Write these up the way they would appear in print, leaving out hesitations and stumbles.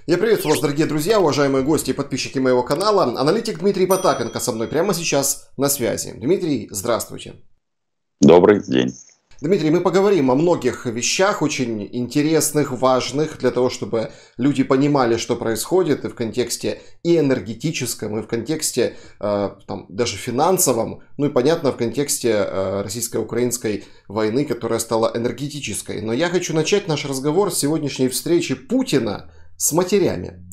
Я приветствую вас, дорогие друзья, уважаемые гости и подписчики моего канала. Аналитик Дмитрий Потапенко со мной прямо сейчас на связи. Дмитрий, здравствуйте. Добрый день. Дмитрий, мы поговорим о многих вещах, очень интересных, важных, для того, чтобы люди понимали, что происходит и в контексте и энергетическом, и в контексте даже финансовом, ну и, понятно, в контексте российско-украинской войны, которая стала энергетической. Но я хочу начать наш разговор с сегодняшней встречи Путина с матерями.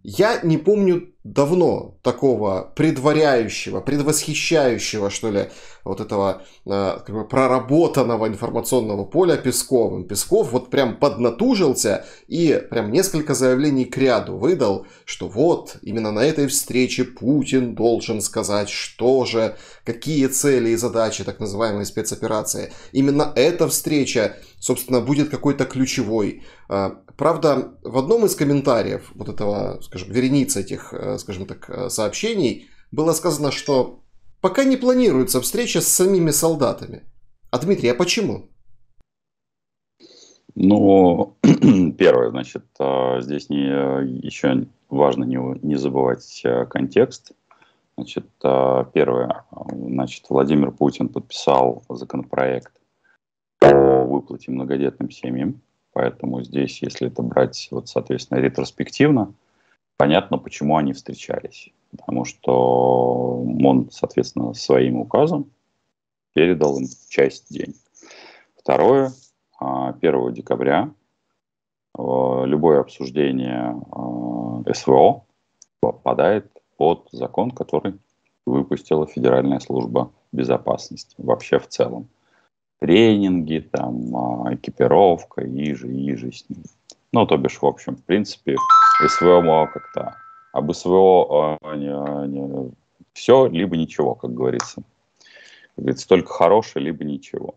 Я не помню давно такого предваряющего, предвосхищающего, что ли, вот этого как бы проработанного информационного поля Песковым. Песков вот прям поднатужился и прям несколько заявлений к ряду выдал, что вот именно на этой встрече Путин должен сказать, что же, какие цели и задачи так называемой спецоперации. Именно эта встреча, собственно, будет какой-то ключевой. Правда, в одном из комментариев вот этого, скажем, вереницы этих, скажем так, сообщений было сказано, что пока не планируется встреча с самими солдатами. А Дмитрий, а почему? Ну, первое, значит, здесь еще важно не забывать контекст. Значит, первое, значит, Владимир Путин подписал законопроект о выплате многодетным семьям, поэтому здесь, если это брать, вот, соответственно, ретроспективно, понятно, почему они встречались. Потому что он, соответственно, своим указом передал им часть денег. Второе, 1 декабря любое обсуждение СВО попадает под закон, который выпустила Федеральная служба безопасности вообще в целом. Тренинги, там, экипировка, иже с ним. Ну, то бишь, в общем, в принципе, СВО как-то об СВО все, либо ничего, как говорится. Как говорится, только хорошее, либо ничего.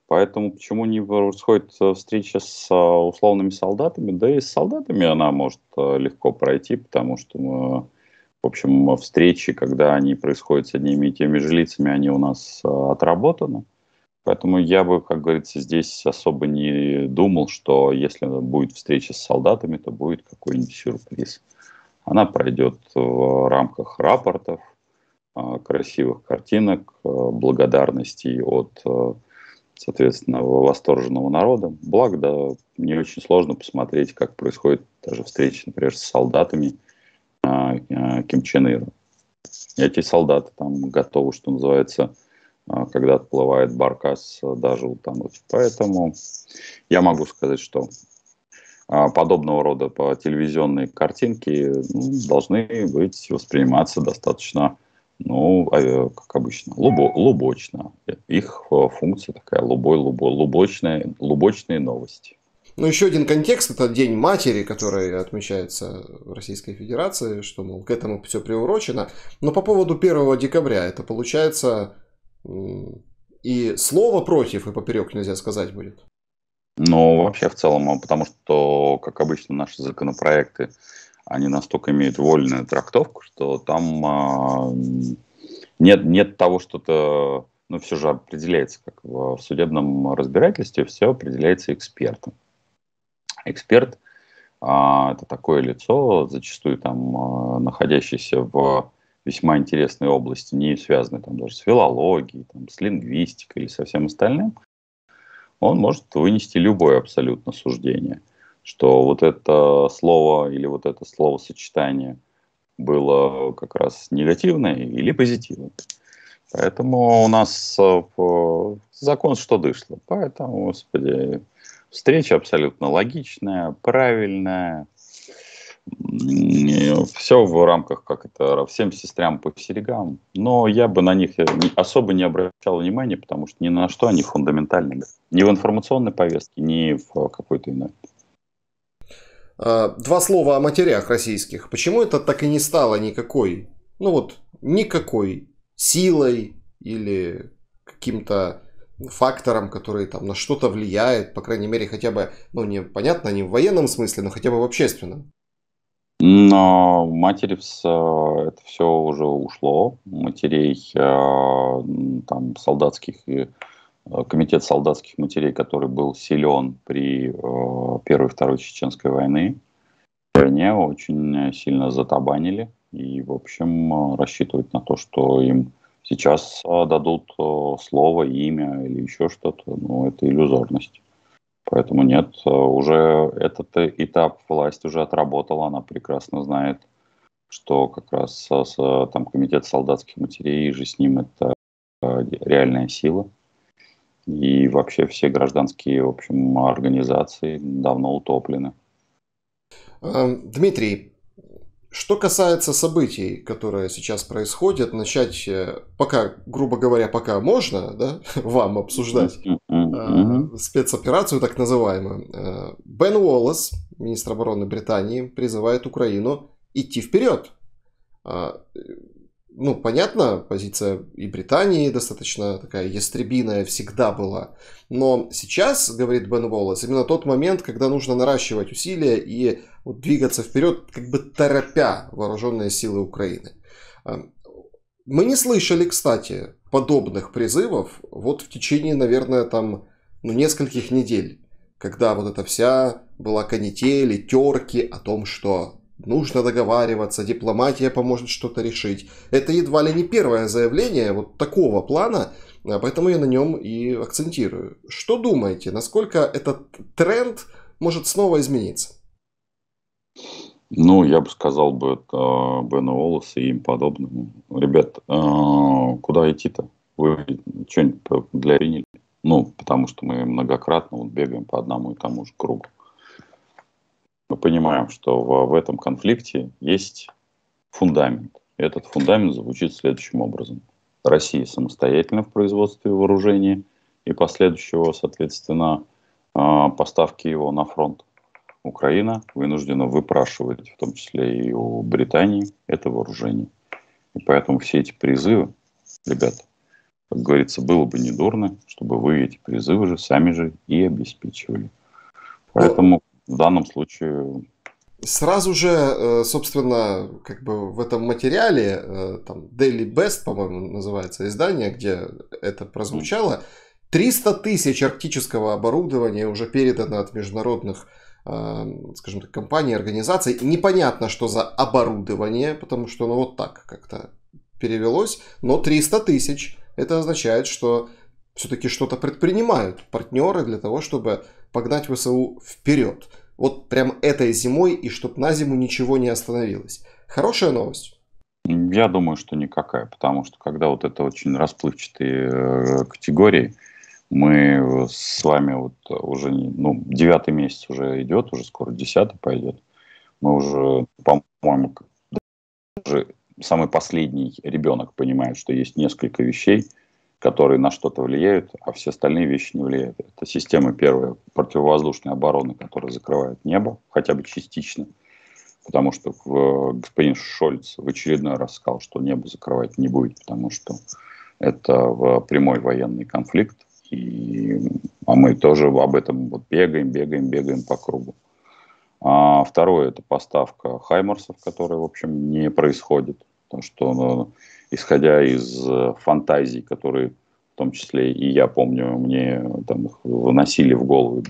Поэтому почему не происходит встреча с условными солдатами? Да и с солдатами она может легко пройти, потому что, в общем, встречи, когда они происходят с одними и теми же лицами, они у нас отработаны. Поэтому я бы, как говорится, здесь особо не думал, что если будет встреча с солдатами, то будет какой-нибудь сюрприз. Она пройдет в рамках рапортов, красивых картинок, благодарностей от, соответственно, восторженного народа. Благо, да, не очень сложно посмотреть, как происходит даже встреча, например, с солдатами Ким Чен Ира. И эти солдаты там готовы, что называется, когда отплывает баркас, даже утонуть. Поэтому я могу сказать, что подобного рода телевизионные картинки должны быть восприниматься достаточно, как обычно, лубочно. Их функция такая лубочные новости. Ну, еще один контекст – это День матери, который отмечается в Российской Федерации, что, мол, к этому все приурочено. Но по поводу 1 декабря, это получается и слово против, и поперек нельзя сказать будет. Но вообще в целом, потому что, как обычно, наши законопроекты, они настолько имеют вольную трактовку, что там нет того, что-то, все же определяется, как в судебном разбирательстве, все определяется экспертом. Эксперт это такое лицо, зачастую там находящееся в весьма интересной области, не связанной там даже с филологией, там, с лингвистикой или со всем остальным. Он может вынести любое абсолютно суждение, что вот это слово или вот это словосочетание было как раз негативное или позитивное. Поэтому у нас закон что дышло. Поэтому, господи, встреча абсолютно логичная, правильная. Все в рамках, как это, всем сестрям по серьгам. Но я бы на них особо не обращал внимания, потому что ни на что они фундаментальны. Ни в информационной повестке, ни в какой-то иной. Два слова о матерях российских. Почему это так и не стало никакой, никакой силой или каким-то фактором, который там на что-то влияет, по крайней мере, хотя бы, понятно, не в военном смысле, но хотя бы в общественном? Но матери это все уже ушло. Матерей там солдатских и комитет солдатских матерей, который был силен при Первой и Второй Чеченской войны, войне очень сильно затабанили и, в общем, рассчитывать на то, что им сейчас дадут слово, имя или еще что-то, ну, это иллюзорность. Поэтому нет, уже этот этап власть уже отработала, она прекрасно знает, что как раз там комитет солдатских матерей и же с ним это реальная сила. И вообще все гражданские, в общем, организации давно утоплены. Дмитрий, что касается событий, которые сейчас происходят, начать, пока, грубо говоря, пока можно, да, вам обсуждать спецоперацию так называемую. Бен Уоллес, министр обороны Британии, призывает Украину идти вперед. Ну, понятно, позиция и Британии достаточно такая ястребиная всегда была. Но сейчас, говорит Бен Уоллес, именно тот момент, когда нужно наращивать усилия и вот двигаться вперед, как бы торопя вооруженные силы Украины. Мы не слышали, кстати, подобных призывов вот в течение, наверное, там, ну, нескольких недель, когда вот эта вся была канитель и терки о том, что нужно договариваться, дипломатия поможет что-то решить. Это едва ли не первое заявление вот такого плана, поэтому я на нем и акцентирую. Что думаете, насколько этот тренд может снова измениться? Ну, я бы сказал бы это Бену Уоллесу и им подобным. Ребят, куда идти-то? Вы что-нибудь для приняли? Ну, потому что мы многократно вот бегаем по одному и тому же кругу. Мы понимаем, что в этом конфликте есть фундамент. И этот фундамент звучит следующим образом. Россия самостоятельна в производстве вооружения и последующего, соответственно, поставки его на фронт. Украина вынуждена выпрашивать, в том числе и у Британии, это вооружение. И поэтому все эти призывы, ребята, как говорится, было бы недурно, чтобы вы эти призывы же сами же и обеспечивали. Поэтому в данном случае... Сразу же, собственно, как бы в этом материале, там Daily Best, по-моему, называется издание, где это прозвучало, 300 тысяч арктического оборудования уже передано от международных, скажем так, компаний, организаций. Непонятно, что за оборудование, потому что оно вот так как-то перевелось, но 300 тысяч. Это означает, что все-таки что-то предпринимают партнеры для того, чтобы погнать ВСУ вперед. Вот прям этой зимой, и чтоб на зиму ничего не остановилось. Хорошая новость? Я думаю, что никакая, потому что когда вот это очень расплывчатые категории, мы с вами вот уже, ну, 9-й месяц уже идет, уже скоро 10-й пойдет. Мы уже, по-моему, уже самый последний ребенок понимает, что есть несколько вещей, которые на что-то влияют, а все остальные вещи не влияют. Это система, первая, противовоздушной обороны, которая закрывает небо, хотя бы частично. Потому что господин Шольц в очередной раз сказал, что небо закрывать не будет, потому что это прямой военный конфликт. А мы тоже об этом вот бегаем по кругу. А второе – это поставка хаймарсов, которая, в общем, не происходит. Потому что, исходя из фантазий, которые, в том числе и я помню, мне там их выносили в голову,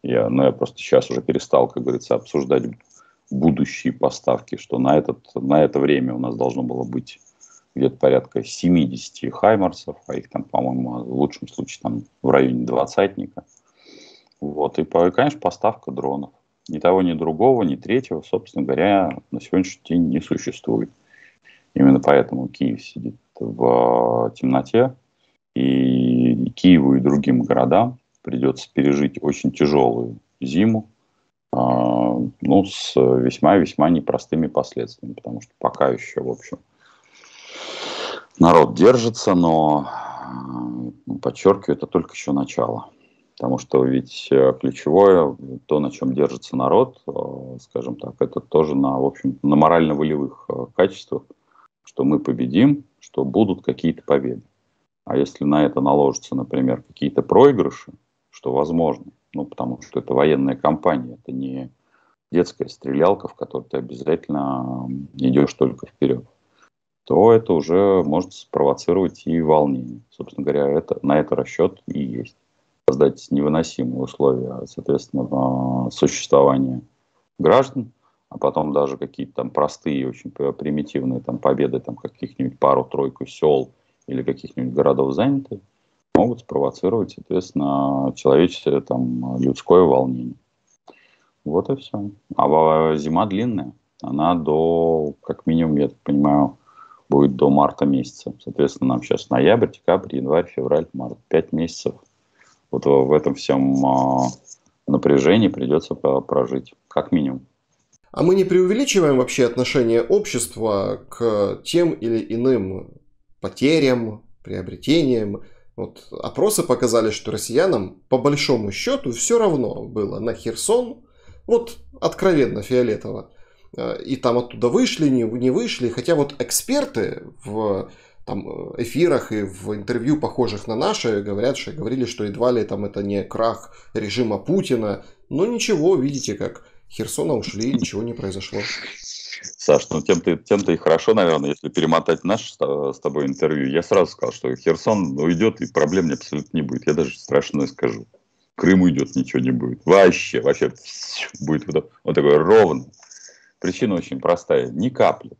я просто сейчас уже перестал, как говорится, обсуждать будущие поставки, что на это время у нас должно было быть где-то порядка 70 хаймарсов, а их там, по-моему, в лучшем случае там в районе 20-ника. Вот. И, конечно, поставка дронов. Ни того, ни другого, ни третьего, собственно говоря, на сегодняшний день не существует. Именно поэтому Киев сидит в темноте, и Киеву и другим городам придется пережить очень тяжелую зиму, ну, с весьма-весьма непростыми последствиями, потому что пока еще, в общем, народ держится, но, подчеркиваю, это только еще начало. Потому что ведь ключевое, то, на чем держится народ, скажем так, это тоже в общем, на морально-волевых качествах, что мы победим, что будут какие-то победы. А если на это наложатся, например, какие-то проигрыши, что возможно, ну, потому что это военная кампания, это не детская стрелялка, в которой ты обязательно идешь только вперед, то это уже может спровоцировать и волнение. Собственно говоря, на это расчет и есть. Создать невыносимые условия, соответственно, существования граждан, а потом даже какие-то там простые, очень примитивные там победы там каких-нибудь пару-тройку сел или каких-нибудь городов заняты, могут спровоцировать, соответственно, человеческое, там, людское волнение. Вот и все. А зима длинная. Она до, как минимум, я так понимаю, будет до марта месяца. Соответственно, нам сейчас ноябрь, декабрь, январь, февраль, март. 5 месяцев. Вот в этом всем напряжении придется прожить. Как минимум. А мы не преувеличиваем вообще отношение общества к тем или иным потерям, приобретениям? Вот опросы показали, что россиянам по большому счету все равно было на Херсон, вот откровенно фиолетово. И там оттуда вышли, не вышли. Хотя вот эксперты в там, эфирах и в интервью, похожих на наши, говорили, что едва ли там это не крах режима Путина. Но ничего, видите, как Херсона ушли, ничего не произошло. Саш, ну тем-то и хорошо, наверное, если перемотать наше с тобой интервью. Я сразу сказал, что Херсон уйдет, и проблем абсолютно не будет. Я даже страшно скажу. Крым уйдет, ничего не будет. Вообще будет вот такой ровно. Причина очень простая. Не каплет.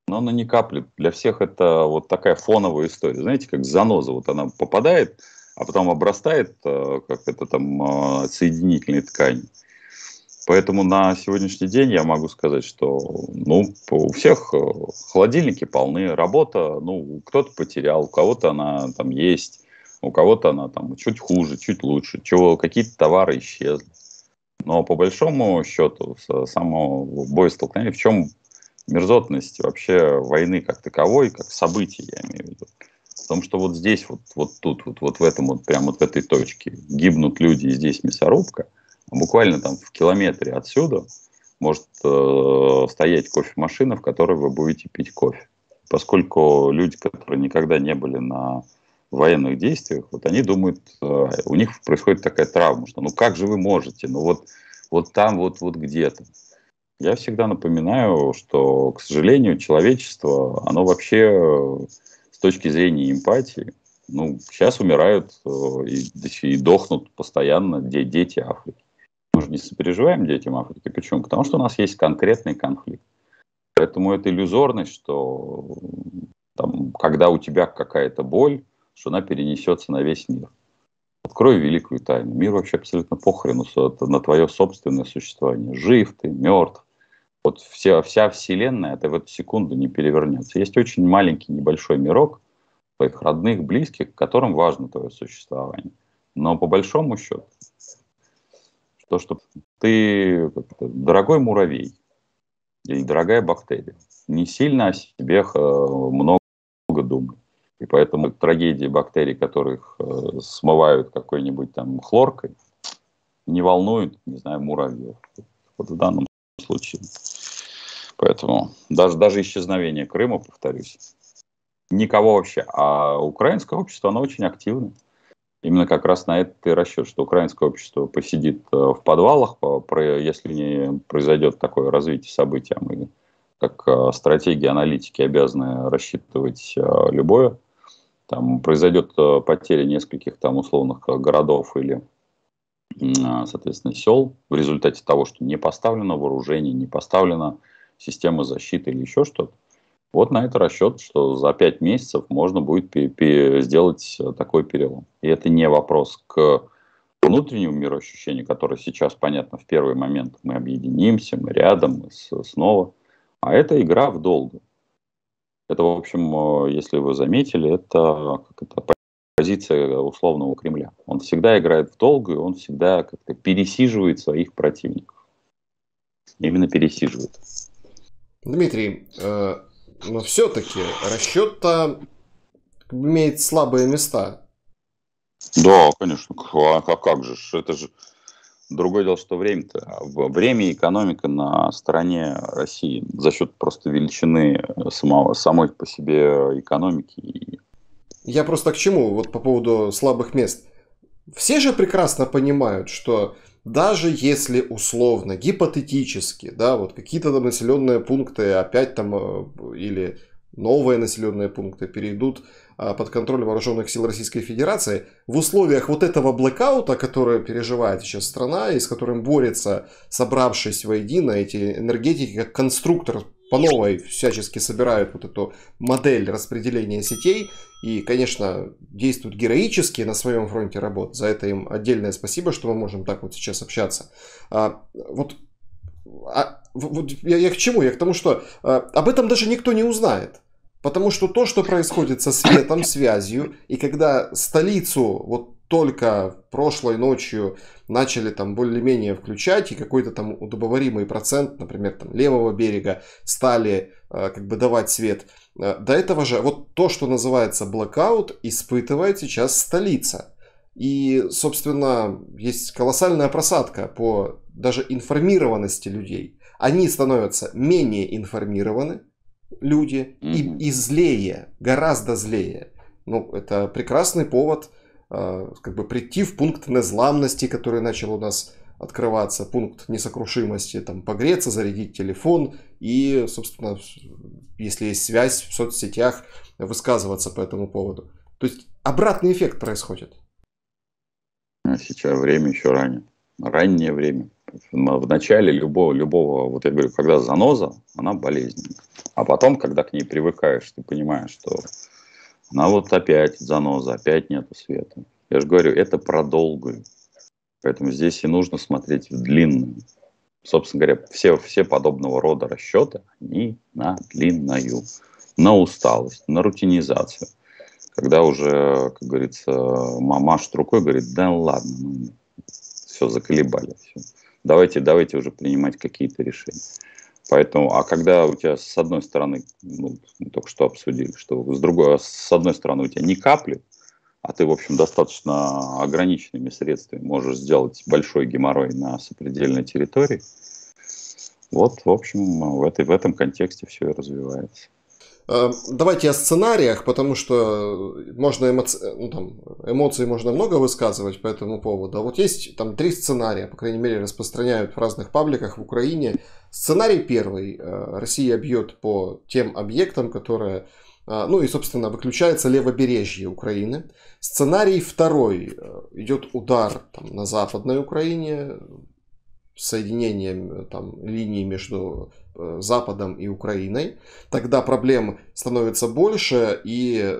Но она не каплет. Для всех это вот такая фоновая история. Знаете, как заноза. Вот она попадает, а потом обрастает, как это там, соединительной ткани. Поэтому на сегодняшний день я могу сказать, что у всех холодильники полны, работа, кто-то потерял, у кого-то она там есть, у кого-то она там чуть хуже, чуть лучше, какие-то товары исчезли. Но по большому счету, с самого боестолкновения, в чем мерзотность вообще войны как таковой, как события, я имею в виду? В том, что вот здесь, вот тут, вот в этом, вот прямо вот в этой точке гибнут люди, и здесь мясорубка, буквально там в километре отсюда может стоять кофемашина, в которой вы будете пить кофе. Поскольку люди, которые никогда не были на военных действиях, вот они думают, у них происходит такая травма, что как же вы можете, вот там, вот где-то. Я всегда напоминаю, что, к сожалению, человечество, оно вообще с точки зрения эмпатии, сейчас умирают и дохнут постоянно дети Африки. Мы же не сопереживаем детям Африки. Почему? Потому что у нас есть конкретный конфликт. Поэтому это иллюзорность, что там, когда у тебя какая-то боль, что она перенесется на весь мир. Открой великую тайну. Мир вообще абсолютно похрену на твое собственное существование. Жив ты, мертв. Вот вся вселенная, это в эту секунду не перевернется. Есть очень маленький, небольшой мирок твоих родных, близких, которым важно твое существование. Но по большому счету, что ты дорогой муравей или дорогая бактерия, не сильно о себе много думай. И поэтому трагедии бактерий, которых смывают какой-нибудь там хлоркой, не волнуют, не знаю, муравьев. Вот в данном случае. Поэтому даже исчезновение Крыма, повторюсь, никого вообще. А украинское общество, оно очень активно. Именно как раз на это и расчет, что украинское общество посидит в подвалах, если не произойдет такое развитие событий, а мы как стратегии, аналитики обязаны рассчитывать любое. Там произойдет потеря нескольких там условных городов или, соответственно, сел в результате того, что не поставлено вооружение, не поставлена система защиты или еще что-то. Вот на это расчет, что за 5 месяцев можно будет сделать такой перелом. И это не вопрос к внутреннему мироощущению, которое сейчас, понятно, в первый момент мы объединимся, мы рядом, мы снова. А это игра в долгу. Это, в общем, если вы заметили, это позиция условного Кремля. Он всегда играет в долгу, и он всегда как-то пересиживает своих противников. Именно пересиживает. Дмитрий, но все-таки расчет-то имеет слабые места. Да, конечно. А как же? Это же другое дело, что время-то. Время и экономика на стороне России за счет просто величины самой по себе экономики. Я просто к чему? Вот по поводу слабых мест. Все же прекрасно понимают, что даже если условно, гипотетически, да, вот какие-то там населенные пункты опять там или новые населенные пункты перейдут под контроль вооруженных сил Российской Федерации, в условиях вот этого блэкаута, который переживает сейчас страна и с которым борется, собравшись воедино, эти энергетики, как конструктор по новой всячески собирают вот эту модель распределения сетей и, конечно, действуют героически на своем фронте работ. За это им отдельное спасибо, что мы можем так вот сейчас общаться. Вот я к чему? Я к тому, что об этом даже никто не узнает. Потому что то, что происходит со светом, связью, и когда столицу вот только прошлой ночью начали там более-менее включать, и какой-то там удобоваримый процент, например, там левого берега стали как бы давать свет, до этого же вот то, что называется блэкаут, испытывает сейчас столица. И, собственно, есть колоссальная просадка по даже информированности людей. Они становятся менее информированы, люди, и злее, гораздо злее. Ну, это прекрасный повод как бы прийти в пункт незламности, который начал у нас открываться, пункт несокрушимости, там, погреться, зарядить телефон и, собственно, если есть связь в соцсетях, высказываться по этому поводу. То есть обратный эффект происходит. Сейчас время еще раннее время. В начале любого, вот я говорю, когда заноза, она болезненная. А потом, когда к ней привыкаешь, ты понимаешь, что она вот опять заноза, опять нету света. Я же говорю, это про долгую. Поэтому здесь и нужно смотреть в длинную. Собственно говоря, все подобного рода расчеты, они на длинную, на усталость, на рутинизацию. Когда уже, как говорится, машет рукой, говорит, да ладно, все, заколебали. Все. Давайте уже принимать какие-то решения. Поэтому, а когда у тебя с одной стороны, мы только что обсудили, что с одной стороны у тебя ни капли, а ты, в общем, достаточно ограниченными средствами можешь сделать большой геморрой на сопредельной территории, вот, в общем, в этом контексте все и развивается. Давайте о сценариях, потому что можно эмоций можно много высказывать по этому поводу. А вот есть там 3 сценария, по крайней мере, распространяют в разных пабликах в Украине. Сценарий первый. Россия бьет по тем объектам, которые... Ну и, собственно, выключается левобережье Украины. Сценарий второй. Идет удар там, на Западной Украине, соединением там, линий между Западом и Украиной, тогда проблем становится больше и,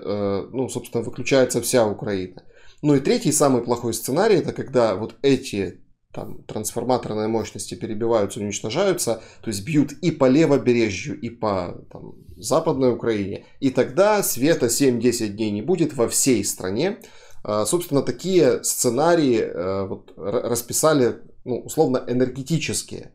ну, собственно, выключается вся Украина. Ну и третий, самый плохой сценарий, это когда вот эти там, трансформаторные мощности перебиваются, уничтожаются, то есть бьют и по левобережью, и по там, Западной Украине, и тогда света 7-10 дней не будет во всей стране. Собственно, такие сценарии вот, расписали, ну, условно, энергетические.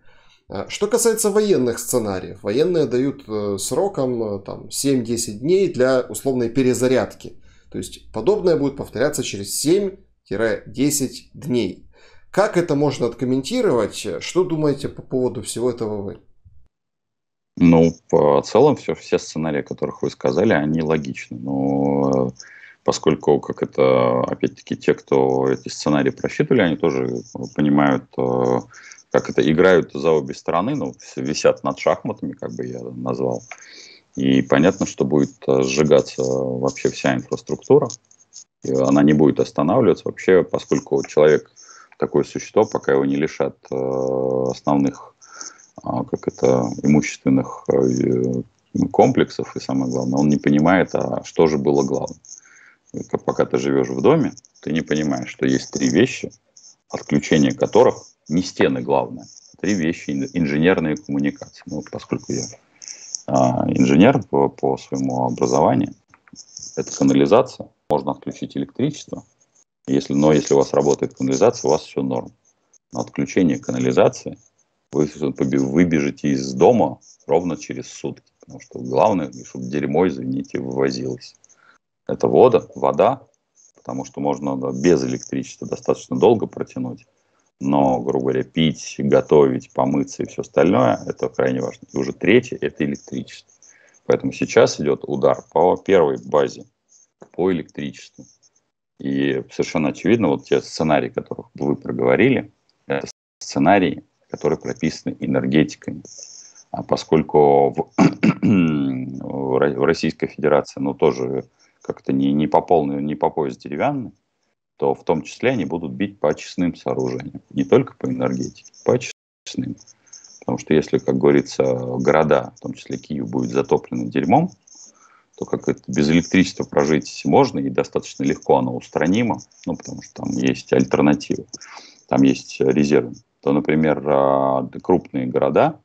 Что касается военных сценариев, военные дают сроком там, 7-10 дней для условной перезарядки. То есть подобное будет повторяться через 7-10 дней. Как это можно откомментировать? Что думаете по поводу всего этого вы? Ну, в целом, все сценарии, о которых вы сказали, они логичны. Но поскольку, как это, опять-таки, те, кто эти сценарии просчитывали, они тоже понимают, как это, играют за обе стороны, ну, висят над шахматами, как бы я назвал. И понятно, что будет сжигаться вообще вся инфраструктура, и она не будет останавливаться вообще, поскольку человек такое существо, пока его не лишат основных, как это, имущественных комплексов, и самое главное, он не понимает, а что же было главным. Пока ты живешь в доме, ты не понимаешь, что есть 3 вещи, отключение которых не стены главное. 3 вещи инженерные коммуникации. Ну, поскольку я инженер по своему образованию, это канализация, можно отключить электричество. Но если у вас работает канализация, у вас все норм. Но отключение канализации, вы выбежите из дома ровно через сутки. Потому что главное, чтобы дерьмо, извините, вывозилось. Это вода, потому что можно без электричества достаточно долго протянуть. Но, грубо говоря, пить, готовить, помыться и все остальное, это крайне важно. И уже третье – это электричество. Поэтому сейчас идет удар по первой базе, по электричеству. И совершенно очевидно, вот те сценарии, которых вы проговорили, это сценарии, которые прописаны энергетиками. поскольку в Российской Федерации, ну, тоже как-то не по полной, не по пояс деревянный, то в том числе они будут бить по очистным сооружениям, не только по энергетике, по очистным. Потому что если, как говорится, города, в том числе Киев, будет затоплены дерьмом, то как это без электричества прожить можно и достаточно легко оно устранимо, ну, потому что там есть альтернативы, там есть резервы. То, например, крупные города,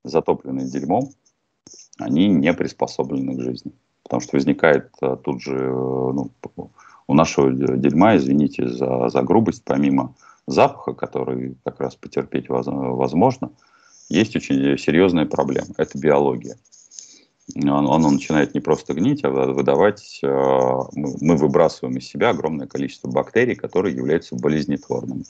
затопленные дерьмом, они не приспособлены к жизни. Потому что возникает тут же, ну, у нашего дерьма, извините за грубость, помимо запаха, который как раз потерпеть возможно, есть очень серьезная проблема. Это биология. Оно начинает не просто гнить, а выдавать, мы выбрасываем из себя огромное количество бактерий, которые являются болезнетворными.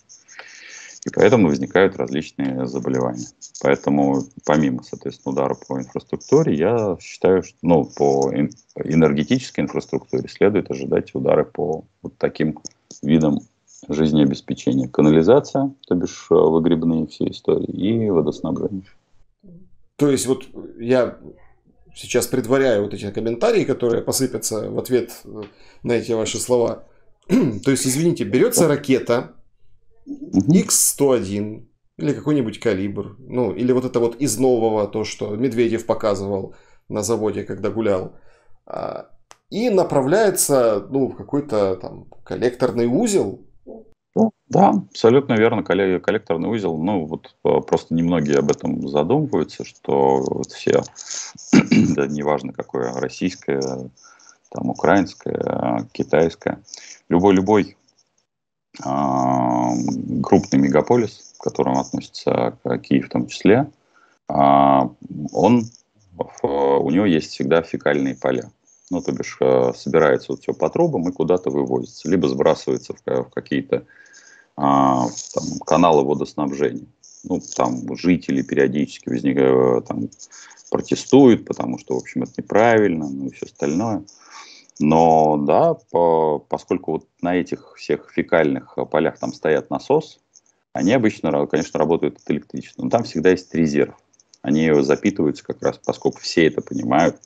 И поэтому возникают различные заболевания. Поэтому помимо, соответственно, удара по инфраструктуре, я считаю, что, ну, по энергетической инфраструктуре следует ожидать удары по вот таким видам жизнеобеспечения. Канализация, то бишь выгребные все истории, и водоснабжение. То есть вот я сейчас предваряю вот эти комментарии, которые посыпятся в ответ на эти ваши слова. То есть, извините, берется ракета Х-101 или какой-нибудь калибр, ну, или вот это вот из нового, то, что Медведев показывал на заводе, когда гулял, и направляется, ну, в какой-то там коллекторный узел. Да, абсолютно верно, коллекторный узел. Ну, вот просто немногие об этом задумываются, что вот все, да, неважно какое, российское, там, украинское, китайское, любой крупный мегаполис, к которому относится Киев в том числе, у него есть всегда фекальные поля. Ну, то бишь, собирается вот все по трубам и куда-то вывозится. Либо сбрасывается в какие-то там, каналы водоснабжения. Ну, там жители периодически там, протестуют, потому что, в общем, это неправильно, ну и все остальное. Но да, поскольку вот на этих всех фекальных полях там стоят насосы, они обычно, конечно, работают от электричества, но там всегда есть резерв. Они запитываются как раз, поскольку все это понимают.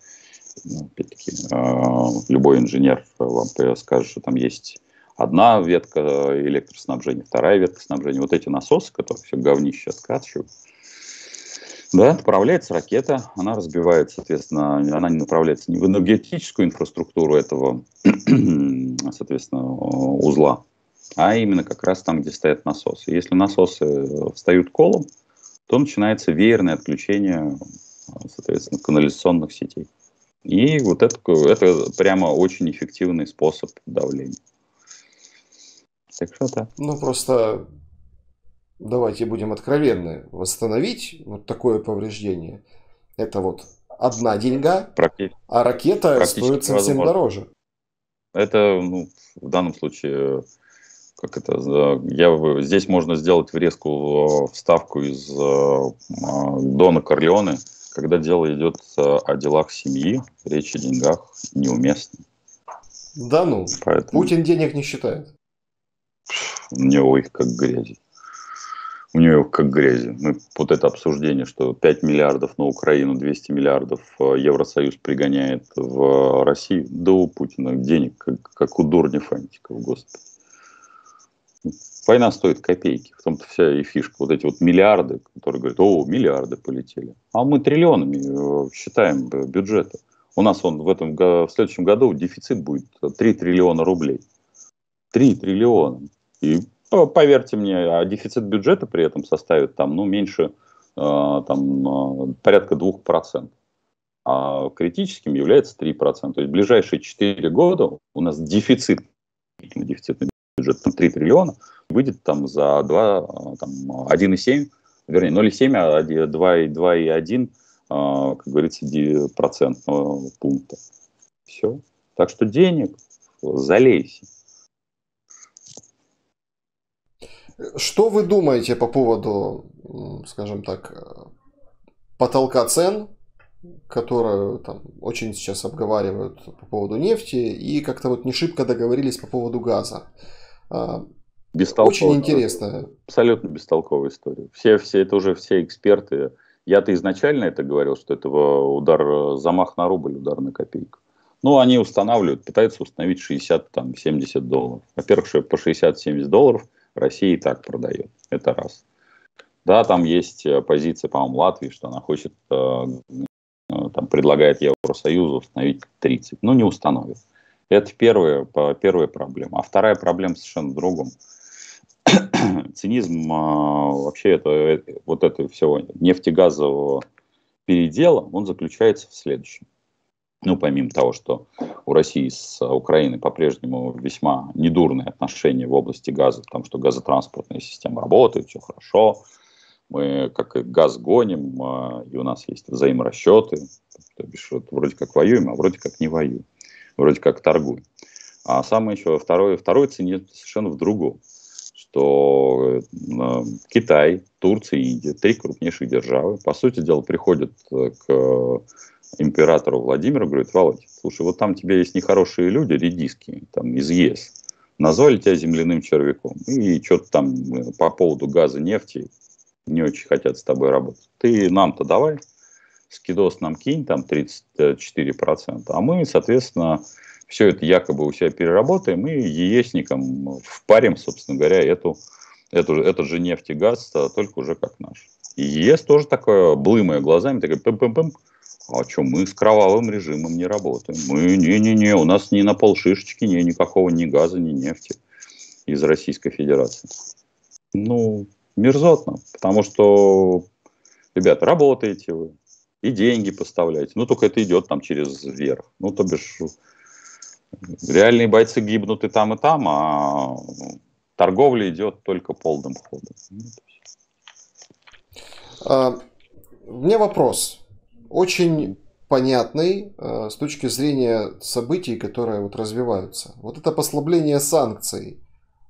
Ну, опять-таки, любой инженер вам скажет, что там есть одна ветка электроснабжения, вторая ветка снабжения. Вот эти насосы, которые все говнище откачивают, да, отправляется ракета, она разбивается, соответственно, она не направляется не в энергетическую инфраструктуру этого, соответственно, узла, а именно как раз там, где стоят насосы. Если насосы встают колом, то начинается веерное отключение, соответственно, канализационных сетей. И вот это прямо очень эффективный способ давления. Так что так. Ну, просто давайте будем откровенны. Восстановить вот такое повреждение — это вот одна деньга, а ракета стоит совсем дороже. Это, ну, в данном случае, как это, здесь можно сделать врезку, вставку из Дона Корлеоне, когда дело идет о делах семьи, речь о деньгах неуместна. Да ну, поэтому Путин денег не считает. У него их как грязи. У него как грязи. Вот это обсуждение, что 5 миллиардов на Украину, 200 миллиардов Евросоюз пригоняет в Россию. Да у Путина денег, как у дурня фантиков, господи. Война стоит копейки, в том-то вся и фишка. Вот эти вот миллиарды, которые говорят, миллиарды полетели. А мы триллионами считаем бюджеты. У нас в следующем году дефицит будет 3 триллиона рублей. 3 триллиона. И поверьте мне, дефицит бюджета при этом составит там, ну, меньше, порядка 2%. А критическим является 3%. То есть в ближайшие 4 года у нас дефицитный бюджет 3 триллиона выйдет там за 1,7, вернее, 0,7, а 2,1, как говорится, процентного пункта. Все. Так что денег залейся. Что вы думаете по поводу, скажем так, потолка цен, которые там очень сейчас обговаривают по поводу нефти, и как-то вот не шибко договорились по поводу газа? Очень интересно. Абсолютно бестолковая история. Все эксперты Я-то изначально это говорил, что это удар, замах на рубль, удар на копейку. Ну, они устанавливают, пытаются установить 60-70 долларов. Во-первых, что по 60-70 долларов Россия и так продает. Это раз. Да, там есть позиция, по-моему, Латвии, что она хочет, там, предлагает Евросоюзу установить 30. Ну, не установит. Это первая проблема. А вторая проблема совершенно в другом. Цинизм вообще вот этого всего нефтегазового передела, он заключается в следующем. Ну, помимо того, что у России с Украиной по-прежнему весьма недурные отношения в области газа, потому что газотранспортная система работает, все хорошо, мы как и газ гоним, и у нас есть взаиморасчеты, то бишь вроде как воюем, а вроде как не воюем, вроде как торгуем. А самое еще второй цинизм совершенно в другом, что Китай, Турция и Индия, три крупнейших державы, по сути дела, приходят к императору Владимиру, говорит: Володь, слушай, вот там тебе есть нехорошие люди, редиски, там из ЕС, назвали тебя земляным червяком, и что-то там по поводу газа, нефти не очень хотят с тобой работать. Ты нам-то давай, скидос нам кинь, там 34%, а мы, соответственно, все это якобы у себя переработаем и ЕСникам впарим, собственно говоря, этот же нефть и газ, только уже как наш. И ЕС тоже такое, блымая глазами, такая пым-пым-пым. А что, мы с кровавым режимом не работаем. Мы, не-не-не, у нас ни на полшишечки, никакого ни газа, ни нефти из Российской Федерации. Ну, мерзотно, потому что, ребята, работаете вы, и деньги поставляете. Ну, только это идет там через верх. Ну, то бишь, реальные бойцы гибнут и там, а торговля идет только полным ходом. У меня вопрос. Очень понятный с точки зрения событий, которые вот развиваются. Вот это послабление санкций,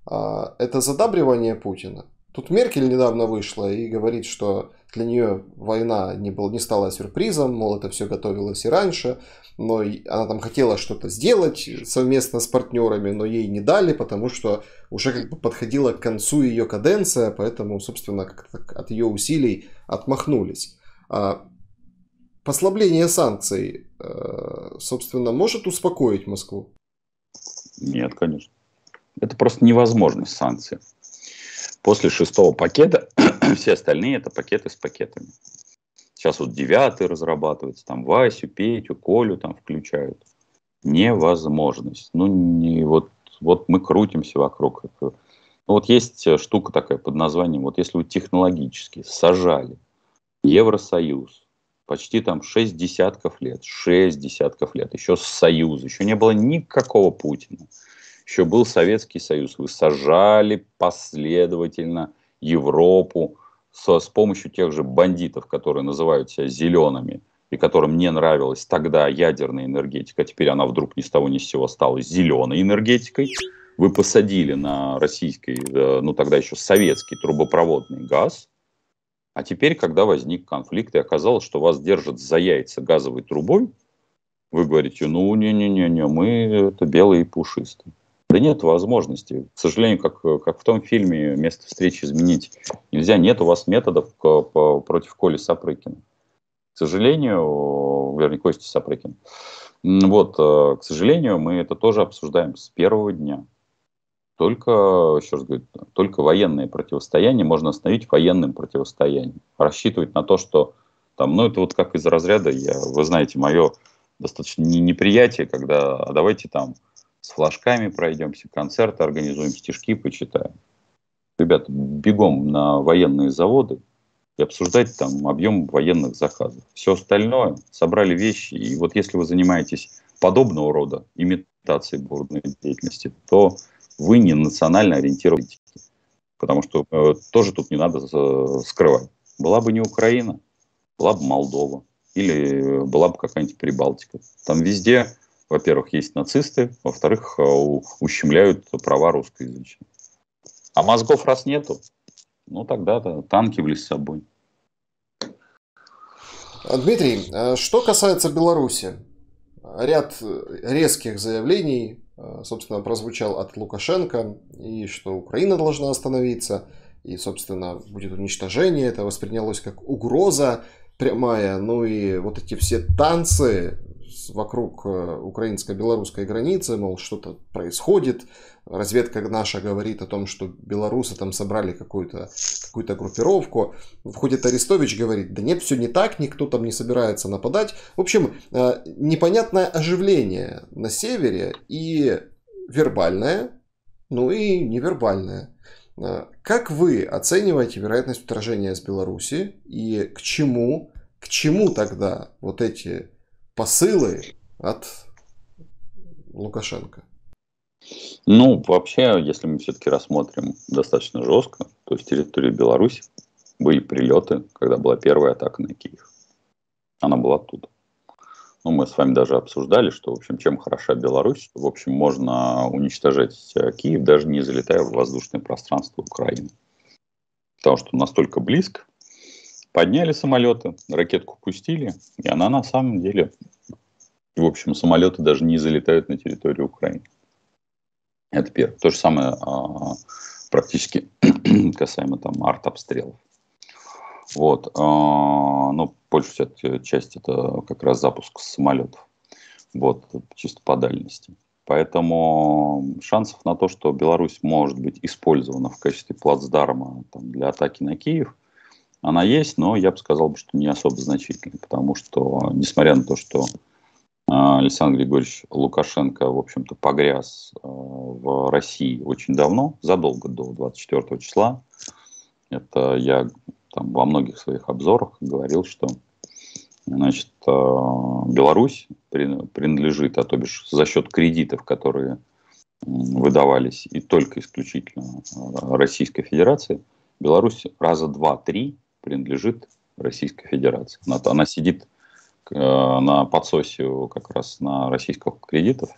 это задабривание Путина. Тут Меркель недавно вышла и говорит, что для нее война не стала сюрпризом, мол, это все готовилось и раньше, но она там хотела что-то сделать совместно с партнерами, но ей не дали, потому что уже как бы подходила к концу ее каденция, поэтому, собственно, как-то от ее усилий отмахнулись. Послабление санкций, собственно, может успокоить Москву? Нет, конечно. Это просто невозможность санкций. После 6-го пакета все остальные это пакеты с пакетами. Сейчас вот 9-й разрабатывается, там Васю, Петю, Колю там включают. Невозможность. Вот мы крутимся вокруг этого. Вот есть штука такая под названием, вот если вы технологически сажали Евросоюз, почти там 6 десятков лет, еще с Союза, еще не было никакого Путина. Еще был Советский Союз. Вы сажали последовательно Европу с помощью тех же бандитов, которые называют себя зелеными, и которым не нравилась тогда ядерная энергетика, а теперь она вдруг ни с того ни с сего стала зеленой энергетикой. Вы посадили на российский, тогда еще советский трубопроводный газ, а теперь, когда возник конфликт и оказалось, что вас держат за яйца газовой трубой, вы говорите: не-не-не, мы это белые и пушистые. Да нет возможности. К сожалению, как в том фильме «Место встречи изменить нельзя», нет у вас методов против Коли Сапрыкина. К сожалению, вернее, Кости Сапрыкина. Вот, к сожалению, мы это тоже обсуждаем с первого дня. Только, еще раз говорю, только военное противостояние можно остановить военным противостоянием. Рассчитывать на то, что там, это вот как из разряда, вы знаете, мое достаточно неприятие, когда давайте там с флажками пройдемся, концерты организуем, стишки почитаем. Ребята, бегом на военные заводы и обсуждать там объем военных заказов. Все остальное, собрали вещи, и вот если вы занимаетесь подобного рода имитацией бурной деятельности, то вы не национально ориентированы. Потому что тоже тут не надо скрывать. Была бы не Украина, была бы Молдова. Или была бы какая-нибудь Прибалтика. Там везде, во-первых, есть нацисты, во-вторых, ущемляют права русскоязычных. А мозгов раз нету, тогда-то танки в Лиссабоне. Дмитрий, что касается Беларуси, ряд резких заявлений, собственно, прозвучал от Лукашенко, и что Украина должна остановиться, и, собственно, будет уничтожение, это воспринялось как угроза. прямая, ну и вот эти все танцы вокруг украинско-белорусской границы, мол, что-то происходит. Разведка наша говорит о том, что белорусы там собрали какую-то группировку. Входит Арестович, говорит, да нет, все не так, никто там не собирается нападать. В общем, непонятное оживление на севере и вербальное, ну и невербальное. Как вы оцениваете вероятность вторжения с Беларуси и к чему тогда вот эти посылы от Лукашенко? Ну, вообще, если мы все-таки рассмотрим достаточно жестко, то с территории Беларуси были прилеты, когда была первая атака на Киев. Она была оттуда. Ну, мы с вами даже обсуждали, что, в общем, чем хороша Беларусь, что, в общем, можно уничтожать Киев, даже не залетая в воздушное пространство Украины. Потому что настолько близко. Подняли самолеты, ракетку пустили, и она на самом деле, в общем, самолеты даже не залетают на территорию Украины. Это первое. То же самое практически касаемо там артобстрелов. Вот. Но большая часть это как раз запуск самолетов. Вот, чисто по дальности. Поэтому шансов на то, что Беларусь может быть использована в качестве плацдарма там, для атаки на Киев, она есть, но я бы сказал, что не особо значительная. Потому что, несмотря на то, что Александр Григорьевич Лукашенко, в общем-то, погряз в России очень давно, задолго до 24 числа. Это я там, во многих своих обзорах говорил, что значит, Беларусь принадлежит, а то бишь за счет кредитов, которые выдавались и только исключительно Российской Федерации, Беларусь раза 2-3 принадлежит Российской Федерации. Она сидит на подсосе как раз на российских кредитов.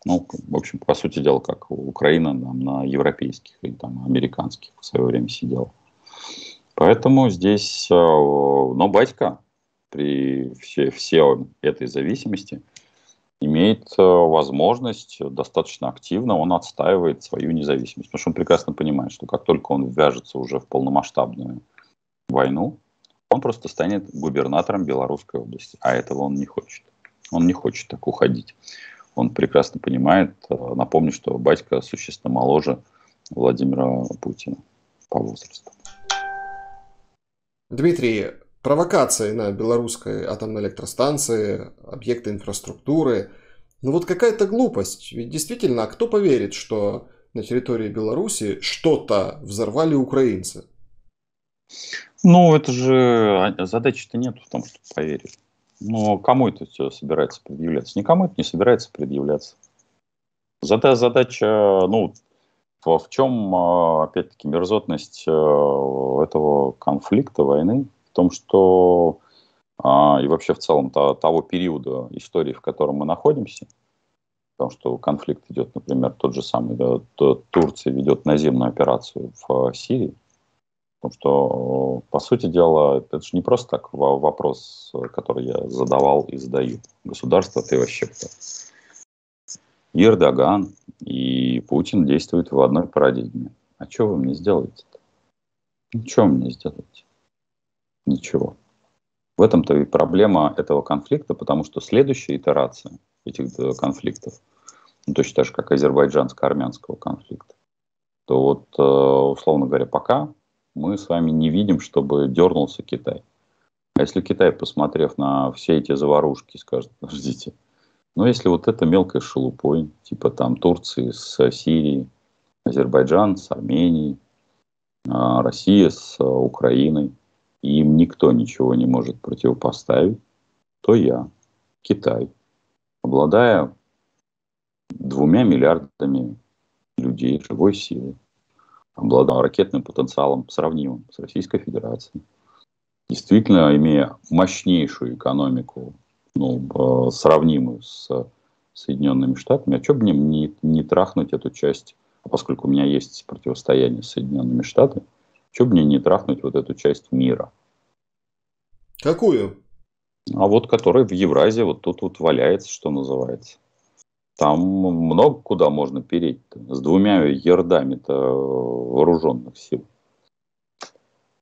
Ну, в общем, по сути дела, как Украина там, на европейских и там, американских в свое время сидела. Поэтому здесь, но батька при всей этой зависимости имеет возможность достаточно активно, он отстаивает свою независимость. Потому что он прекрасно понимает, что как только он ввяжется уже в полномасштабную войну, он просто станет губернатором Белорусской области. А этого он не хочет. Он не хочет так уходить. Он прекрасно понимает, напомню, что батька существенно моложе Владимира Путина по возрасту. Дмитрий, провокации на белорусской атомной электростанции, объекты инфраструктуры. Ну вот какая-то глупость. Ведь действительно, а кто поверит, что на территории Беларуси что-то взорвали украинцы? Ну, это же задачи-то нет в том, чтобы поверить. Но кому это все собирается предъявляться? Никому это не собирается предъявляться. Задача, ну, в чем, опять-таки, мерзотность этого конфликта, войны? В том, что и вообще в целом того периода истории, в котором мы находимся, потому что конфликт идет, например, тот же самый, да, Турция ведет наземную операцию в Сирии, потому что, по сути дела, это же не просто так вопрос, который я задавал и задаю. Государство ты вообще кто? И Эрдоган, и Путин действуют в одной парадигме. А что вы мне сделаете-то? Ничего вы мне сделаете. Ничего. В этом-то и проблема этого конфликта, потому что следующая итерация этих конфликтов, ну, точно так же, как азербайджанско-армянского конфликта, то вот, условно говоря, пока мы с вами не видим, чтобы дернулся Китай. А если Китай, посмотрев на все эти заварушки, скажет, подождите, ну если вот это мелкой шелупой, типа там Турции с Сирией, Азербайджан с Арменией, Россия с Украиной, и им никто ничего не может противопоставить, то я, Китай, обладая 2 миллиардами людей, живой силы, обладая ракетным потенциалом, сравнимым с Российской Федерацией, действительно имея мощнейшую экономику, ну, сравнимую с Соединенными Штатами, а что бы мне не трахнуть эту часть, а поскольку у меня есть противостояние с Соединенными Штатами, что бы мне не трахнуть вот эту часть мира? Какую? А вот которая в Евразии вот тут вот валяется, что называется. Там много куда можно переть-то. С 2 ярдами-то вооруженных сил.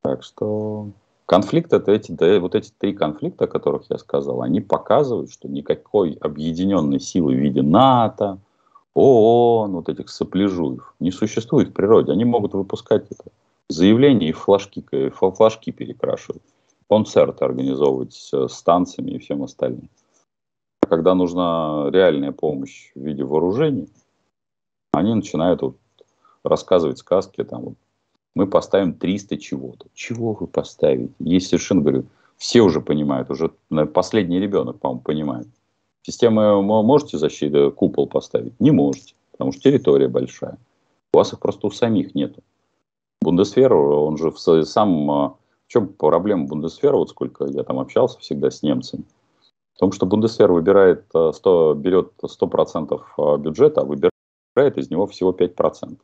Так что Конфликт это вот эти три конфликта, о которых я сказал, они показывают, что никакой объединенной силы в виде НАТО, ООН, вот этих сопляжуев не существует в природе. Они могут выпускать это заявления и флажки перекрашивать, концерты организовывать с танцами и всем остальным. А когда нужна реальная помощь в виде вооружений, они начинают вот рассказывать сказки, там, вот, мы поставим 300 чего-то. Чего вы поставите? Есть совершенно, говорю, все уже понимают, уже последний ребенок, по-моему, понимает. Системы можете защиту, купол поставить? Не можете, потому что территория большая. У вас их просто у самих нету. Бундесвер, он же сам... В чем проблема Бундесвера, вот сколько я там общался всегда с немцами, в том, что Бундесвер берет 100% бюджета, а выбирает из него всего 5%.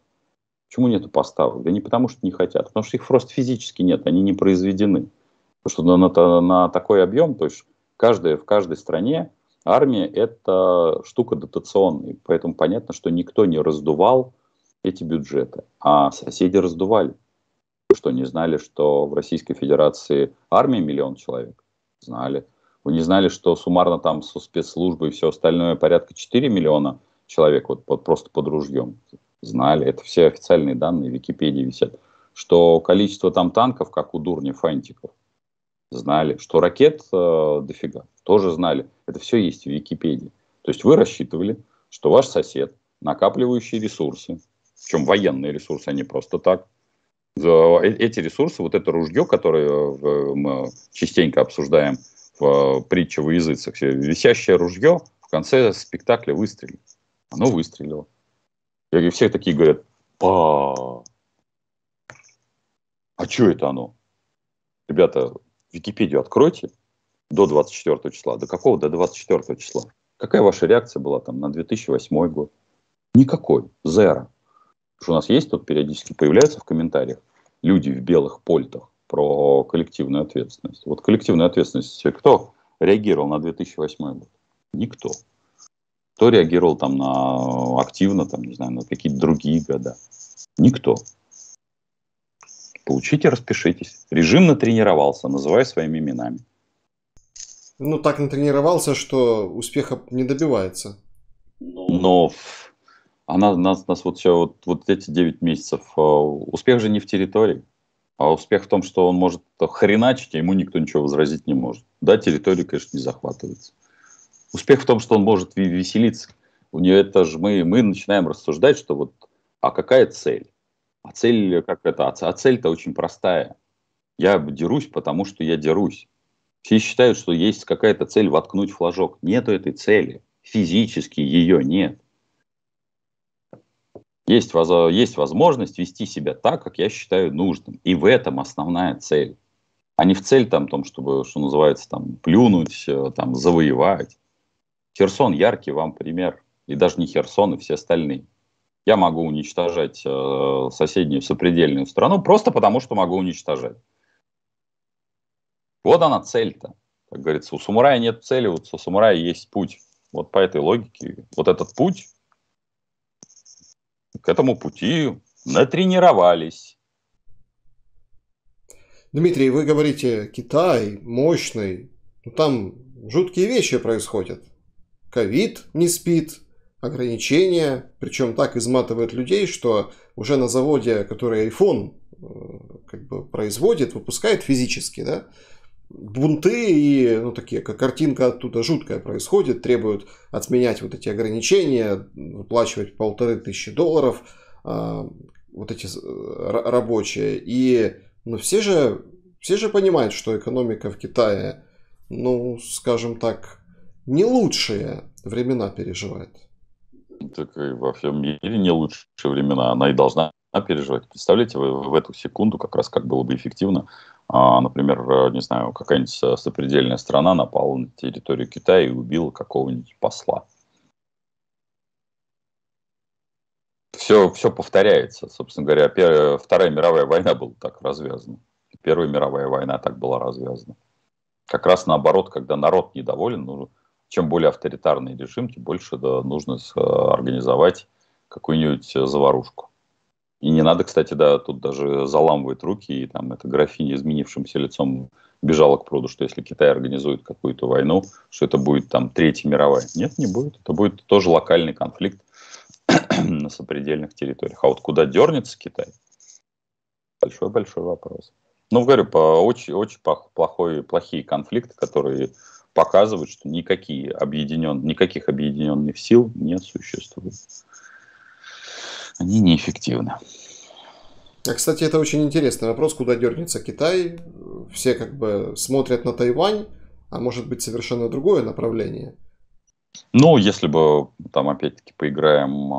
Почему нету поставок? Да не потому, что не хотят, потому что их просто физически нет, они не произведены. Потому что на такой объем, то есть в каждой стране армия это штука дотационная, поэтому понятно, что никто не раздувал эти бюджеты, а соседи раздували. Вы что, не знали, что в Российской Федерации армия 1 миллион человек? Знали. Вы не знали, что суммарно там со спецслужбой и все остальное порядка 4 миллиона человек вот просто под ружьем? Знали. Это все официальные данные в Википедии висят. Что количество там танков, как у дурня фантиков, знали. Что ракет дофига, тоже знали. Это все есть в Википедии. То есть вы рассчитывали, что ваш сосед, накапливающий ресурсы, причем военные ресурсы, а не просто так, эти ресурсы, вот это ружье, которое мы частенько обсуждаем в притче во языцах, висящее ружье в конце спектакля выстрелит. Оно выстрелило. И все такие говорят, а что это оно? Ребята, Википедию откройте до 24 числа. До какого? До 24 числа. Какая ваша реакция была там на 2008 год? Никакой. Зеро. Потому что у нас есть, тут периодически появляются в комментариях люди в белых польтах про коллективную ответственность. Вот коллективную ответственность кто реагировал на 2008 год? Никто. Кто реагировал там активно, там, не знаю, на какие-то другие года? Никто. Получите, распишитесь. Режим натренировался, называй своими именами. Ну, так натренировался, что успеха не добивается. Но нас вот все, вот эти 9 месяцев, успех же не в территории, а успех в том, что он может хреначить, а ему никто ничего возразить не может. Да, территория, конечно, не захватывается. Успех в том, что он может веселиться. У нее это же мы начинаем рассуждать, что вот, а какая цель? А цель, как это? А цель-то очень простая. Я дерусь, потому что я дерусь. Все считают, что есть какая-то цель воткнуть флажок. Нету этой цели. Физически ее нет. Есть возможность вести себя так, как я считаю нужным. И в этом основная цель. А не в цель там, том, чтобы, что называется, там, плюнуть, там, завоевать. Херсон яркий вам пример. И даже не Херсон, и все остальные. Я могу уничтожать соседнюю сопредельную страну просто потому, что могу уничтожать. Вот она цель-то. Как говорится, у самурая нет цели, вот у самурая есть путь. Вот по этой логике, вот этот путь, к этому пути натренировались. Дмитрий, вы говорите, Китай мощный, но там жуткие вещи происходят. Ковид не спит, ограничения, причем так изматывает людей, что уже на заводе, который iPhone как бы производит, выпускает физически, да, бунты и, ну, такие, как картинка оттуда жуткая происходит, требуют отменять вот эти ограничения, выплачивать $1500, вот эти рабочие. И, ну, все же понимают, что экономика в Китае, ну, скажем так, не лучшие времена переживает. Так и во всем мире не лучшие времена. Она и должна переживать. Представляете, в эту секунду как раз как было бы эффективно, например, не знаю, какая-нибудь сопредельная страна напала на территорию Китая и убила какого-нибудь посла. Все повторяется. Собственно говоря, Вторая мировая война была так развязана. Первая мировая война так была развязана. Как раз наоборот, когда народ недоволен, ну, чем более авторитарный режим, тем больше нужно организовать какую-нибудь заварушку. И не надо, кстати, да, тут даже заламывать руки, и там эта графиня изменившимся лицом бежала к пруду, что если Китай организует какую-то войну, что это будет там Третья мировая. Нет, не будет. Это будет тоже локальный конфликт на сопредельных территориях. А вот куда дернется Китай? Большой-большой вопрос. Ну, говорю, очень плохие конфликты, которые показывают, что никаких объединенных сил не существует. Они неэффективны. А, кстати, это очень интересный вопрос, куда дернется Китай. Все как бы смотрят на Тайвань, а может быть совершенно другое направление. Ну, если бы там опять-таки поиграем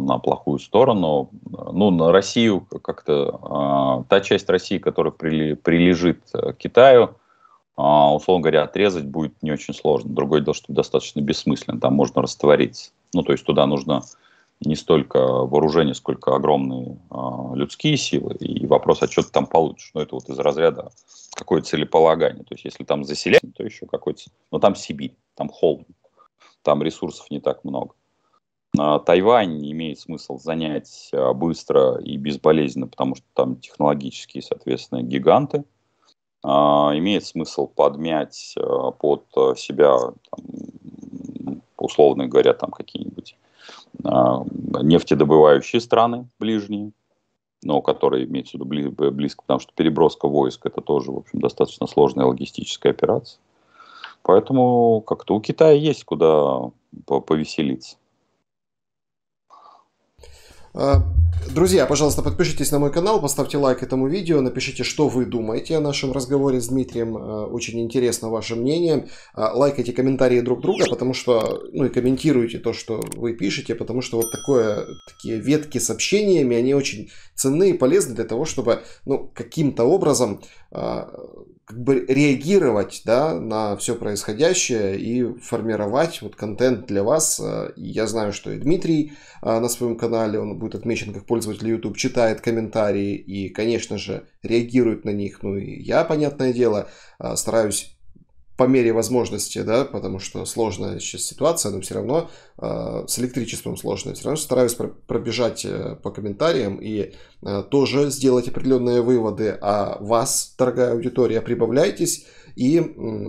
на плохую сторону, ну, на Россию как-то, та часть России, которая прилежит к Китаю, условно говоря, отрезать будет не очень сложно. Другое дело, что достаточно бессмысленно, там можно раствориться. Ну, то есть туда нужно не столько вооружение, сколько огромные людские силы. И вопрос, а что ты там получишь? Ну, это вот из разряда какое целеполагание. То есть если там заселение, то еще какой-то... Но там Сибирь, там холодно, там ресурсов не так много. Тайвань имеет смысл занять быстро и безболезненно, потому что там технологические, соответственно, гиганты. Имеет смысл подмять под себя, там, условно говоря, там какие-нибудь нефтедобывающие страны ближние, но которые имеются в виду близко, потому что переброска войск это тоже, в общем, достаточно сложная логистическая операция. Поэтому как-то у Китая есть куда повеселиться. Друзья, пожалуйста, подпишитесь на мой канал, поставьте лайк этому видео, напишите, что вы думаете о нашем разговоре с Дмитрием. Очень интересно ваше мнение. Лайкайте комментарии друг друга, потому что, ну и комментируйте то, что вы пишете, потому что вот такие ветки с общениями, они очень ценны и полезны для того, чтобы, ну, каким-то образом как бы реагировать, да, на все происходящее и формировать вот контент для вас. И я знаю, что и Дмитрий на своем канале, он будет отмечен как пользователь YouTube, читает комментарии и, конечно же, реагирует на них. Ну и я, понятное дело, стараюсь по мере возможности, да, потому что сложная сейчас ситуация, но все равно с электричеством сложно, все равно стараюсь пробежать по комментариям и тоже сделать определенные выводы о вас, дорогая аудитория, прибавляйтесь и,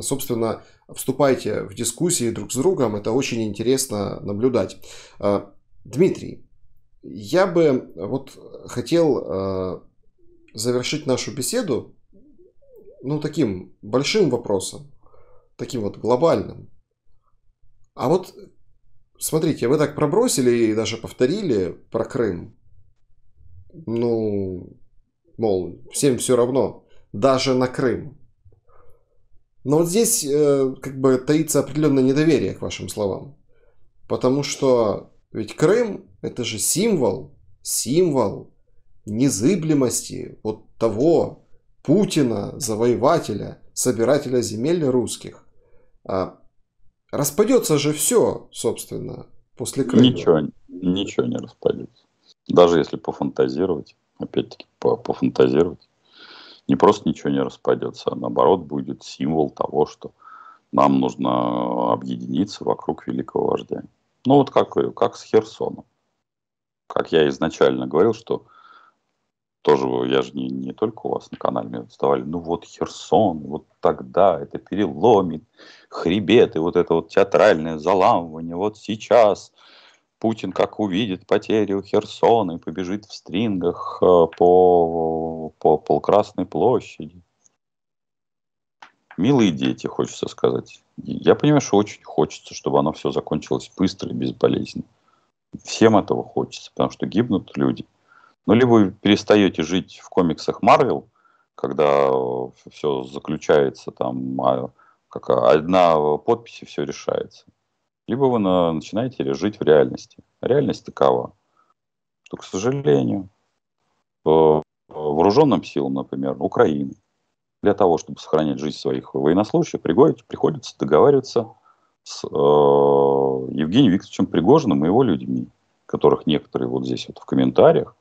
собственно, вступайте в дискуссии друг с другом, это очень интересно наблюдать. Дмитрий, я бы вот хотел завершить нашу беседу, ну, таким большим вопросом, таким вот глобальным. А вот, смотрите, вы так пробросили и даже повторили про Крым. Ну, мол, всем все равно, даже на Крым. Но вот здесь как бы таится определенное недоверие к вашим словам. Потому что ведь Крым это же символ незыблемости вот того Путина, завоевателя, собирателя земель русских. Распадется же все, собственно, после Крыма. Ничего не распадется. Даже если пофантазировать, опять-таки пофантазировать, не просто ничего не распадется, а наоборот будет символ того, что нам нужно объединиться вокруг великого вождя. Ну вот как с Херсоном. Как я изначально говорил, что тоже я же не только у вас на канале мне вставали, ну вот Херсон, вот тогда это переломит хребет, и вот это вот театральное заламывание, вот сейчас Путин как увидит потерю Херсона и побежит в стрингах по Полкрасной площади. Милые дети, хочется сказать. Я понимаю, что очень хочется, чтобы оно все закончилось быстро и безболезненно. Всем этого хочется, потому что гибнут люди. Ну, либо вы перестаете жить в комиксах Марвел, когда все заключается там, как одна подпись и все решается. Либо вы начинаете жить в реальности. Реальность такова, что, к сожалению, вооруженным силам, например, Украины, для того, чтобы сохранять жизнь своих военнослужащих, приходится договариваться с Евгением Викторовичем Пригожиным и его людьми, которых некоторые вот здесь вот в комментариях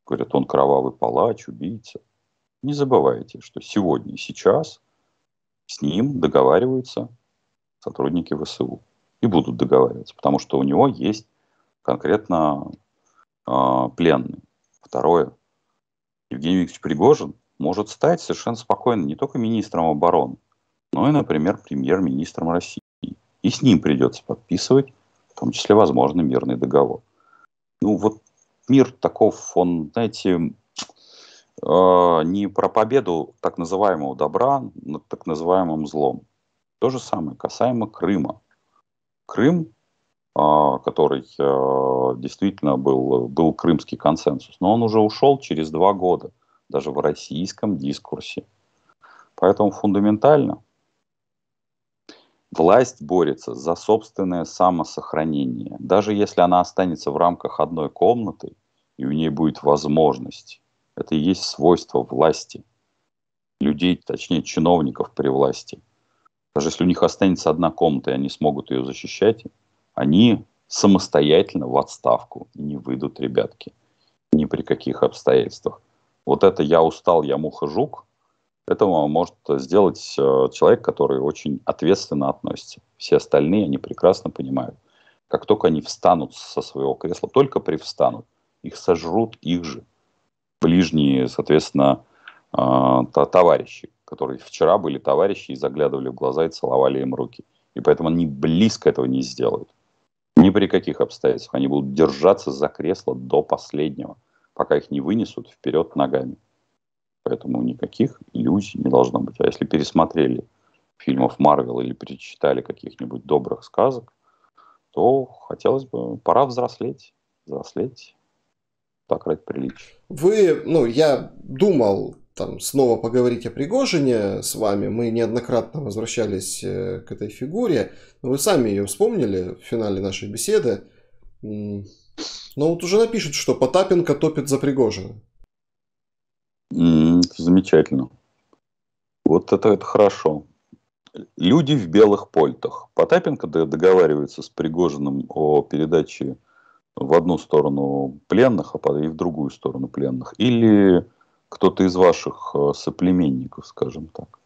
говорят, он кровавый палач, убийца. Не забывайте, что сегодня и сейчас с ним договариваются сотрудники ВСУ. И будут договариваться, потому что у него есть конкретно пленные. Второе, Евгений Викторович Пригожин может стать совершенно спокойно не только министром обороны, но и, например, премьер-министром России. И с ним придется подписывать, в том числе, возможно, мирный договор. Ну, вот мир таков, он, знаете, не про победу так называемого добра над так называемым злом. То же самое касаемо Крыма. Крым, который действительно был крымский консенсус, но он уже ушел через 2 года, даже в российском дискурсе. Поэтому фундаментально власть борется за собственное самосохранение. Даже если она останется в рамках одной комнаты, и у ней будет возможность, это и есть свойство власти, людей, точнее чиновников при власти. Даже если у них останется одна комната, и они смогут ее защищать, они самостоятельно в отставку не выйдут, ребятки. Ни при каких обстоятельствах. Вот это «я устал, я муха-жук», это может сделать человек, который очень ответственно относится. Все остальные, они прекрасно понимают. Как только они встанут со своего кресла, только привстанут, их сожрут их же ближние, соответственно, товарищи, которые вчера были товарищи и заглядывали в глаза и целовали им руки. И поэтому они близко этого не сделают. Ни при каких обстоятельствах. Они будут держаться за кресло до последнего, пока их не вынесут вперед ногами. Поэтому никаких иллюзий не должно быть. А если пересмотрели фильмов Марвел или перечитали каких-нибудь добрых сказок, то хотелось бы, пора взрослеть. Взрослеть так ради приличия. Я думал там снова поговорить о Пригожине с вами. Мы неоднократно возвращались к этой фигуре. Вы сами ее вспомнили в финале нашей беседы. Но вот уже напишут, что Потапенко топит за Пригожина. Замечательно. Вот это хорошо. Люди в белых польтах. Потапенко договаривается с Пригожиным о передаче в одну сторону пленных, и в другую сторону пленных. Или кто-то из ваших соплеменников, скажем так.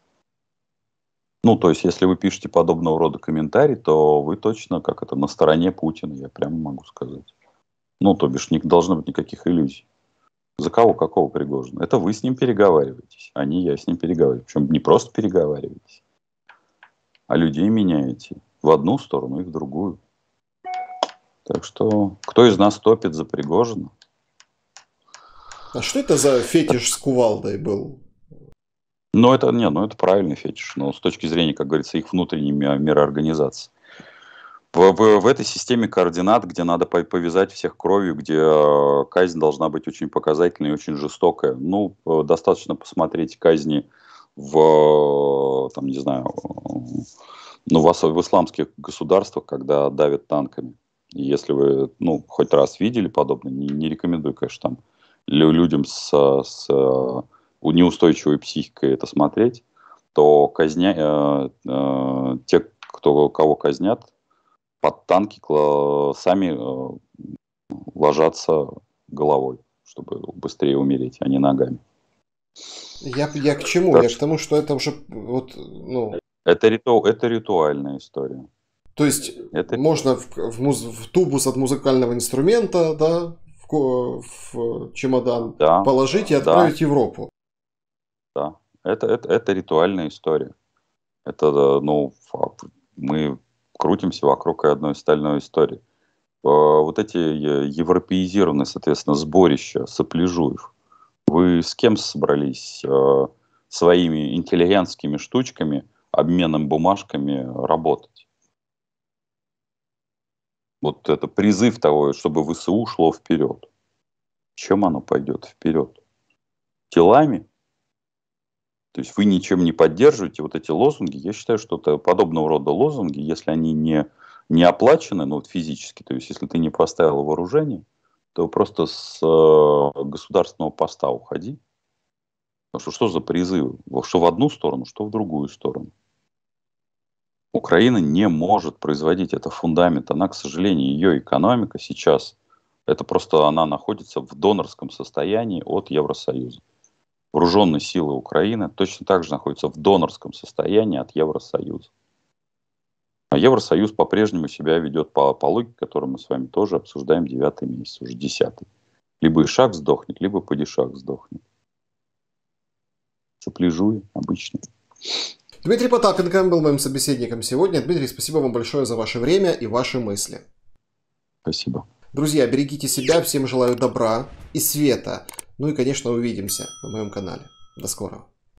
Ну, то есть, если вы пишете подобного рода комментарий, то вы точно, как это, на стороне Путина, я прямо могу сказать. Ну, то бишь, не должно быть никаких иллюзий. За кого, какого Пригожина? Это вы с ним переговариваетесь, а не я с ним переговариваюсь. Причем не просто переговариваетесь, а людей меняете в одну сторону и в другую. Так что, кто из нас топит за Пригожина? А что это за фетиш с кувалдой был? Ну, это правильный фетиш. Но с точки зрения, как говорится, их внутренней мироорганизации. В этой системе координат, где надо повязать всех кровью, где казнь должна быть очень показательной и очень жестокая. Ну, достаточно посмотреть казни там, не знаю, в исламских государствах, когда давят танками. И если вы, хоть раз видели подобное, не рекомендую, конечно, там людям с неустойчивой психикой это смотреть, то те, кого казнят, под танки сами ложатся головой, чтобы быстрее умереть, а не ногами. Я к чему? Я к тому, что это уже Это ритуальная история. То есть можно в тубус от музыкального инструмента, да, в чемодан положить и отправить в Европу. Да, это ритуальная история. Это, мы крутимся вокруг одной стальной истории. Вот эти европеизированные, соответственно, сборища сопляжуев, вы с кем собрались своими интеллигентскими штучками, обменом бумажками работать? Вот это призыв того, чтобы ВСУ шло вперед. Чем оно пойдет вперед? Телами? То есть вы ничем не поддерживаете вот эти лозунги. Я считаю, что это подобного рода лозунги, если они не оплачены, физически, то есть если ты не поставил вооружение, то просто с государственного поста уходи. Потому что за призывы? Что в одну сторону, что в другую сторону. Украина не может производить, это фундамент. Она, к сожалению, ее экономика сейчас, это просто она находится в донорском состоянии от Евросоюза. Вооруженные силы Украины точно так же находятся в донорском состоянии от Евросоюза. А Евросоюз по-прежнему себя ведет по логике, которую мы с вами тоже обсуждаем 9-й месяц, уже 10-й. Либо Ишак сдохнет, либо Падишах сдохнет. сопляжуй обычный. Дмитрий Потапенко был моим собеседником сегодня. Дмитрий, спасибо вам большое за ваше время и ваши мысли. Спасибо. Друзья, берегите себя, всем желаю добра и света. Ну и, конечно, увидимся на моем канале. До скорого.